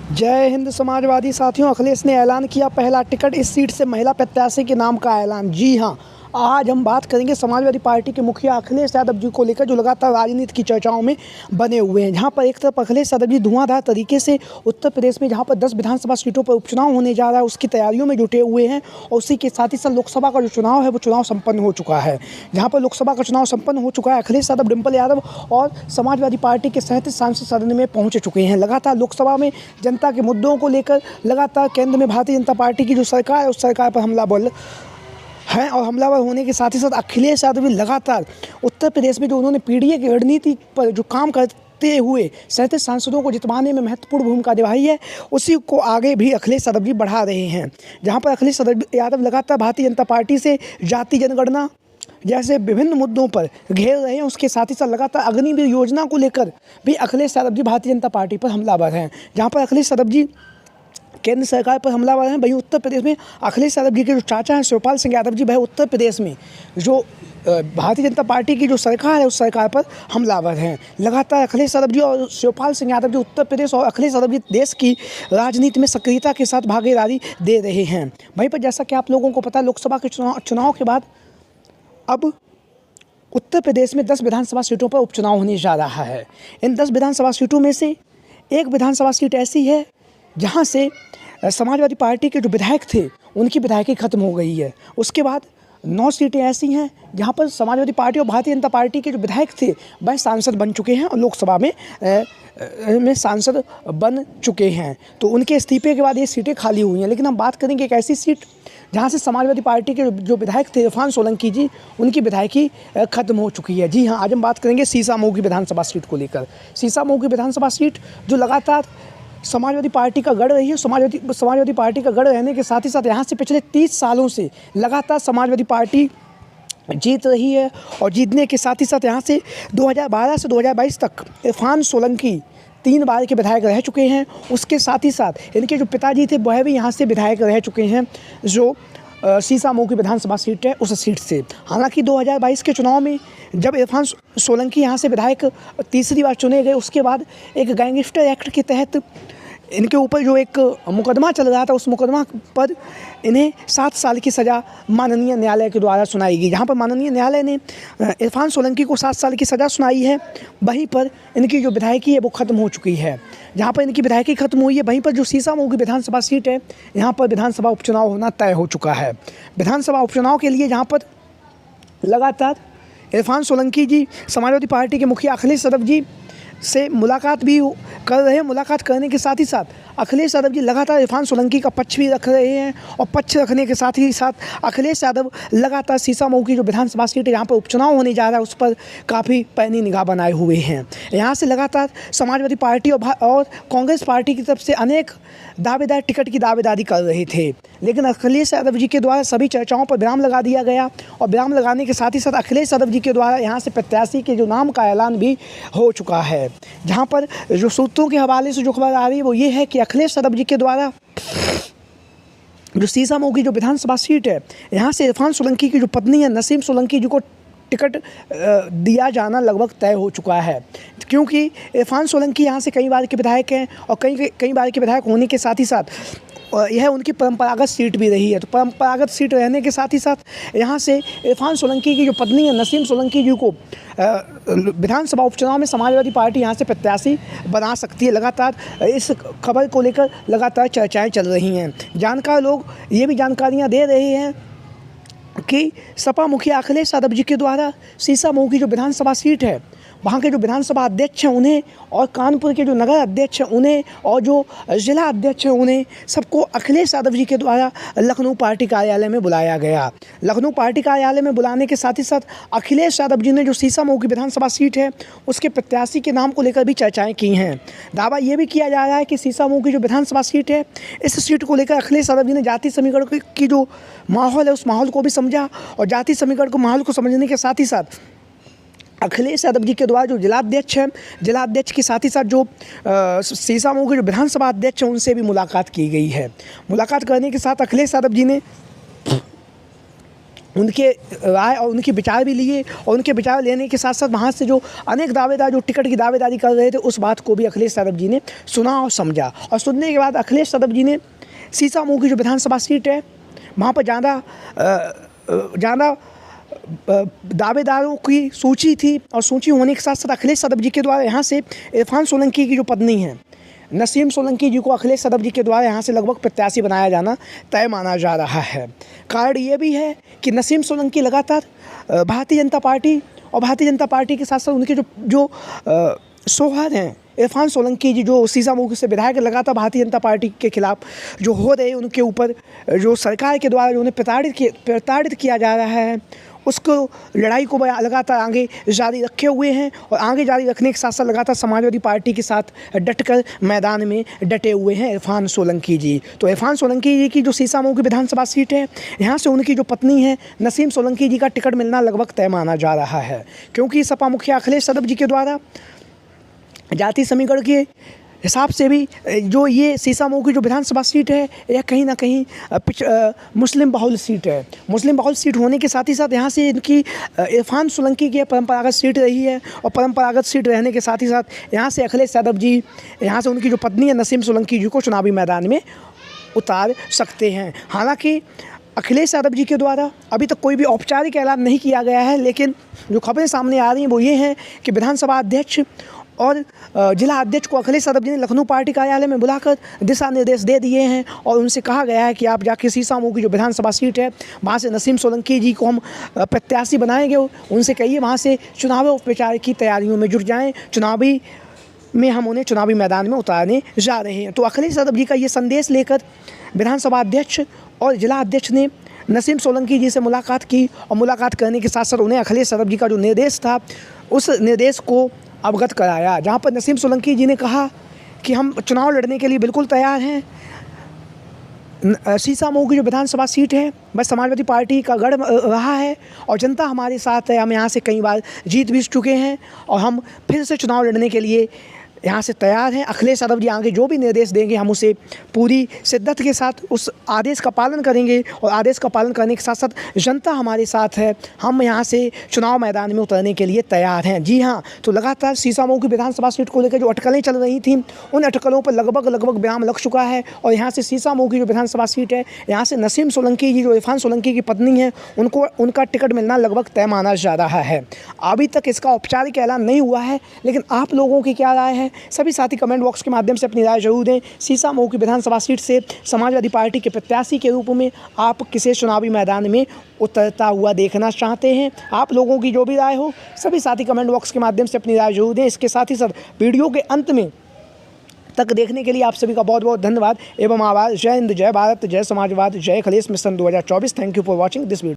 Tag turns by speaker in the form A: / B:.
A: जय हिंद समाजवादी साथियों, अखिलेश ने ऐलान किया पहला टिकट, इस सीट से महिला प्रत्याशी के नाम का ऐलान। जी हां, आज हम बात करेंगे समाजवादी पार्टी के मुखिया अखिलेश यादव जी को लेकर, जो लगातार राजनीति की चर्चाओं में बने हुए हैं। जहां पर एक तरफ अखिलेश यादव जी धुआंधार तरीके से उत्तर प्रदेश में जहां पर 10 विधानसभा सीटों पर उपचुनाव होने जा रहा है, उसकी तैयारियों में जुटे हुए हैं। और उसी के साथ ही साथ लोकसभा का जो चुनाव है वो चुनाव संपन्न हो चुका है। जहाँ पर लोकसभा का चुनाव संपन्न हो चुका है, अखिलेश यादव, डिम्पल यादव और समाजवादी पार्टी के 37 सांसद सदन में पहुँच चुके हैं। लगातार लोकसभा में जनता के मुद्दों को लेकर लगातार केंद्र में भारतीय जनता पार्टी की जो सरकार है उस सरकार पर हमलावर हैं। और हमलावर होने के साथ ही साथ अखिलेश यादव भी लगातार उत्तर प्रदेश में जो उन्होंने पीडीए की रणनीति पर जो काम करते हुए 37 सांसदों को जितवाने में महत्वपूर्ण भूमिका निभाई है, उसी को आगे भी अखिलेश यादव जी बढ़ा रहे हैं। जहां पर अखिलेश यादव लगातार भारतीय जनता पार्टी से जाति जनगणना जैसे विभिन्न मुद्दों पर घेर रहे हैं, उसके साथ ही साथ लगातार अग्निवीर योजना को लेकर भी अखिलेश यादव जी भारतीय जनता पार्टी पर हमलावर हैं। जहाँ पर अखिलेश यादव जी केंद्र सरकार पर हमलावर हैं, वहीं उत्तर प्रदेश में अखिलेश यादव जी के जो चाचा हैं शिवपाल सिंह यादव जी, वह उत्तर प्रदेश में जो भारतीय जनता पार्टी की जो सरकार है उस सरकार पर हमलावर हैं। लगातार अखिलेश यादव जी और शिवपाल सिंह यादव जी उत्तर प्रदेश और अखिलेश यादव जी देश की राजनीति में सक्रियता के साथ भागीदारी दे रहे हैं। वहीं पर जैसा कि आप लोगों को पता है, लोकसभा के चुनाव के बाद अब उत्तर प्रदेश में 10 विधानसभा सीटों पर उपचुनाव होने जा रहा है। इन 10 विधानसभा सीटों में से एक विधानसभा सीट ऐसी है जहां से समाजवादी पार्टी के जो विधायक थे उनकी विधायकी खत्म हो गई है। उसके बाद 9 सीटें ऐसी हैं जहां पर समाजवादी पार्टी और भारतीय जनता पार्टी के जो विधायक थे वह सांसद बन चुके हैं और लोकसभा में सांसद बन चुके हैं। तो उनके इस्तीफे के बाद ये सीटें खाली हुई हैं। लेकिन हम बात करेंगे एक ऐसी सीट जहां से समाजवादी पार्टी के जो विधायक थे इरफान सोलंकी जी, उनकी विधायकी खत्म हो चुकी है। जी हाँ, आज हम बात करेंगे सीसामऊ की विधानसभा सीट को लेकर। सीसामऊ की विधानसभा सीट जो लगातार समाजवादी पार्टी का गढ़ रही है, समाजवादी पार्टी का गढ़ रहने के साथ ही साथ यहाँ से पिछले 30 सालों से लगातार समाजवादी पार्टी जीत रही है। और जीतने के साथ ही साथ यहाँ से 2012 से 2022 तक इरफान सोलंकी 3 बार के विधायक रह चुके हैं। उसके साथ ही साथ इनके जो पिताजी थे वह भी यहाँ से विधायक रह चुके हैं, जो सीसामऊ की विधानसभा सीट है उस सीट से। हालांकि 2022 के चुनाव में जब इरफान सोलंकी यहाँ से विधायक तीसरी बार चुने गए, उसके बाद एक गैंगस्टर एक्ट के तहत इनके ऊपर जो एक मुकदमा चल रहा था, उस मुकदमा पर इन्हें 7 साल की सज़ा माननीय न्यायालय के द्वारा सुनाई गई। जहाँ पर माननीय न्यायालय ने इरफान सोलंकी को 7 साल की सज़ा सुनाई है, वहीं पर इनकी जो विधायकी है वो ख़त्म हो चुकी है। जहाँ पर इनकी विधायकी खत्म हुई है, वहीं पर जो सीसामऊ की विधानसभा सीट है, यहाँ पर विधानसभा उपचुनाव होना तय हो चुका है। विधानसभा उपचुनाव के लिए जहाँ पर लगातार इरफान सोलंकी जी समाजवादी पार्टी के मुखिया अखिलेश यादव जी से मुलाकात भी कर रहे हैं। मुलाकात करने के साथ ही साथ अखिलेश यादव जी लगातार इरफान सोलंकी का पक्ष भी रख रहे हैं। और पक्ष रखने के साथ ही साथ अखिलेश यादव लगातार सीसामऊ की जो विधानसभा सीट है जहाँ पर उपचुनाव होने जा रहा है उस पर काफ़ी पैनी निगाह बनाए हुए हैं। यहाँ से लगातार समाजवादी पार्टी और कांग्रेस पार्टी की तरफ से अनेक दावेदार टिकट की दावेदारी कर रहे थे, लेकिन अखिलेश यादव जी के द्वारा सभी चर्चाओं पर विराम लगा दिया गया। और विराम लगाने के साथ ही साथ अखिलेश यादव जी के द्वारा यहाँ से प्रत्याशी के जो नाम का ऐलान भी हो चुका है। जहाँ पर जो सूत्रों के हवाले से जो खबर आ रही है वो ये है कि अखिलेश यादव जी के द्वारा जो सीसामऊ की जो विधानसभा सीट है, यहाँ से इरफान सोलंकी की जो पत्नी है नसीम सोलंकी जी को टिकट दिया जाना लगभग तय हो चुका है। क्योंकि इरफान सोलंकी यहाँ से कई बार के विधायक हैं और कई बार के विधायक होने के साथ ही साथ यह उनकी परंपरागत सीट भी रही है। तो परंपरागत सीट रहने के साथ ही साथ यहाँ से इरफान सोलंकी की जो पत्नी है नसीम सोलंकी जी को विधानसभा उपचुनाव में समाजवादी पार्टी यहाँ से प्रत्याशी बना सकती है। लगातार इस खबर को लेकर लगातार चर्चाएं चल रही हैं। जानकार लोग ये भी जानकारियाँ दे रहे हैं कि सपा मुखिया अखिलेश यादव जी के द्वारा सीसामऊ की जो विधानसभा सीट है, वहाँ के जो विधानसभा अध्यक्ष हैं उन्हें, और कानपुर के जो नगर अध्यक्ष हैं उन्हें, और जो जिला अध्यक्ष हैं उन्हें, सबको अखिलेश यादव जी के द्वारा लखनऊ पार्टी कार्यालय में बुलाया गया। लखनऊ पार्टी कार्यालय में बुलाने के साथ ही साथ अखिलेश यादव जी ने जो सीसामऊ की विधानसभा सीट है उसके प्रत्याशी के नाम को लेकर भी चर्चाएँ की हैं। दावा ये भी किया जा रहा है कि सीसामऊ की जो विधानसभा सीट है, इस सीट को लेकर अखिलेश यादव जी ने जाति समीकरण की जो माहौल है उस माहौल को भी समझा। और जाति समीकरण को माहौल को समझने के साथ ही साथ अखिलेश यादव जी के द्वारा जो जिलाध्यक्ष हैं, जिलाध्यक्ष के साथ ही साथ जो सीसामऊ के जो विधानसभा अध्यक्ष हैं उनसे भी मुलाकात की गई है। मुलाकात करने के साथ अखिलेश यादव जी ने उनके राय और उनके विचार भी लिए, और उनके विचार लेने के साथ साथ वहाँ से जो अनेक दावेदार जो टिकट की दावेदारी कर रहे थे, उस बात को भी अखिलेश यादव जी ने सुना और समझा। और सुनने के बाद अखिलेश यादव जी ने सीसामऊ की जो विधानसभा सीट है, वहाँ पर ज़्यादा दावेदारों की सूची थी, और सूची होने के साथ साथ अखिलेश यादव जी के द्वारा यहाँ से इरफान सोलंकी की जो पत्नी है नसीम सोलंकी जी को अखिलेश यादव जी के द्वारा यहाँ से लगभग प्रत्याशी बनाया जाना तय माना जा रहा है। कारण ये भी है कि नसीम सोलंकी लगातार भारतीय जनता पार्टी के साथ साथ उनके जो सौहार्द हैं, इरफान सोलंकी जी जो सीसामऊ से विधायक लगातार भारतीय जनता पार्टी के खिलाफ जो हो रहे, उनके ऊपर जो सरकार के द्वारा जो उन्हें प्रताड़ित किया जा रहा है, उसको लड़ाई को लगातार आगे जारी रखे हुए हैं, और आगे जारी रखने के साथ साथ लगातार समाजवादी पार्टी के साथ डटकर मैदान में डटे हुए हैं इरफान सोलंकी जी। तो इरफान सोलंकी जी की जो सीसामऊ की विधानसभा सीट है, यहाँ से उनकी जो पत्नी है नसीम सोलंकी जी का टिकट मिलना लगभग तय माना जा रहा है, क्योंकि सपा मुखिया अखिलेश यादव जी के द्वारा जाति समीकरण के हिसाब से भी जो ये सीसामऊ की जो विधानसभा सीट है, यह कहीं ना कहीं मुस्लिम बहुल सीट है। मुस्लिम बहुल सीट होने के साथ ही साथ यहाँ से इनकी इरफान सोलंकी की परंपरागत सीट रही है, और परंपरागत सीट रहने के साथ ही साथ यहाँ से अखिलेश यादव जी यहाँ से उनकी जो पत्नी है नसीम सोलंकी जी को चुनावी मैदान में उतार सकते हैं। हालांकि अखिलेश यादव जी के द्वारा अभी तक कोई भी औपचारिक ऐलान नहीं किया गया है, लेकिन जो खबरें सामने आ रही हैं वो ये हैं कि विधानसभा अध्यक्ष और जिला अध्यक्ष को अखिलेश यादव जी ने लखनऊ पार्टी कार्यालय में बुलाकर दिशा निर्देश दे दिए हैं, और उनसे कहा गया है कि आप जाके सीसामऊ की जो विधानसभा सीट है, वहाँ से नसीम सोलंकी जी को हम प्रत्याशी बनाएंगे, उनसे कहिए वहाँ से चुनावी प्रचार की तैयारियों में जुट जाएँ, हम उन्हें चुनावी मैदान में उतारने जा रहे हैं। तो अखिलेश यादव जी का ये संदेश लेकर विधानसभा अध्यक्ष और जिला अध्यक्ष ने नसीम सोलंकी जी से मुलाकात की, और मुलाकात करने के साथ साथ उन्हें अखिलेश यादव जी का जो निर्देश था, उस निर्देश को अवगत कराया, जहां पर नसीम सोलंकी जी ने कहा कि हम चुनाव लड़ने के लिए बिल्कुल तैयार हैं। सीसामऊ की जो विधानसभा सीट है, बस समाजवादी पार्टी का गढ़ रहा है, और जनता हमारे साथ है। हम यहाँ से कई बार जीत भी चुके हैं, और हम फिर से चुनाव लड़ने के लिए यहाँ से तैयार हैं। अखिलेश यादव जी आगे जो भी निर्देश देंगे, हम उसे पूरी शिद्दत के साथ उस आदेश का पालन करेंगे, और आदेश का पालन करने के साथ साथ जनता हमारे साथ है। हम यहाँ से चुनाव मैदान में उतरने के लिए तैयार हैं। जी हाँ, तो लगातार सीसामऊ की विधानसभा सीट को लेकर जो अटकलें चल रही थी, उन अटकलों पर लगभग विराम लग चुका है, और यहाँ से सीसामऊ की जो विधानसभा सीट है, यहाँ से नसीम सोलंकी जी जो इरफान सोलंकी की पत्नी है, उनका टिकट मिलना लगभग तय माना जा रहा है। अभी तक इसका औपचारिक ऐलान नहीं हुआ है, लेकिन आप लोगों की क्या राय है, सभी साथी कमेंट बॉक्स के माध्यम से अपनी राय जरूर दें। सीसामऊ की विधानसभा सीट से समाजवादी पार्टी के प्रत्याशी के रूप में आप किसे चुनावी मैदान में उतरता हुआ देखना चाहते हैं? आप लोगों की जो भी राय हो, सभी साथी कमेंट बॉक्स के माध्यम से अपनी राय जरूर दें। इसके साथ ही साथ वीडियो के अंत में तक देखने के लिए आप सभी का बहुत बहुत धन्यवाद एवं आभार। जय हिंद, जय भारत, जय समाजवाद, जय Akhilesh mission 2024। Thank you for watching this video.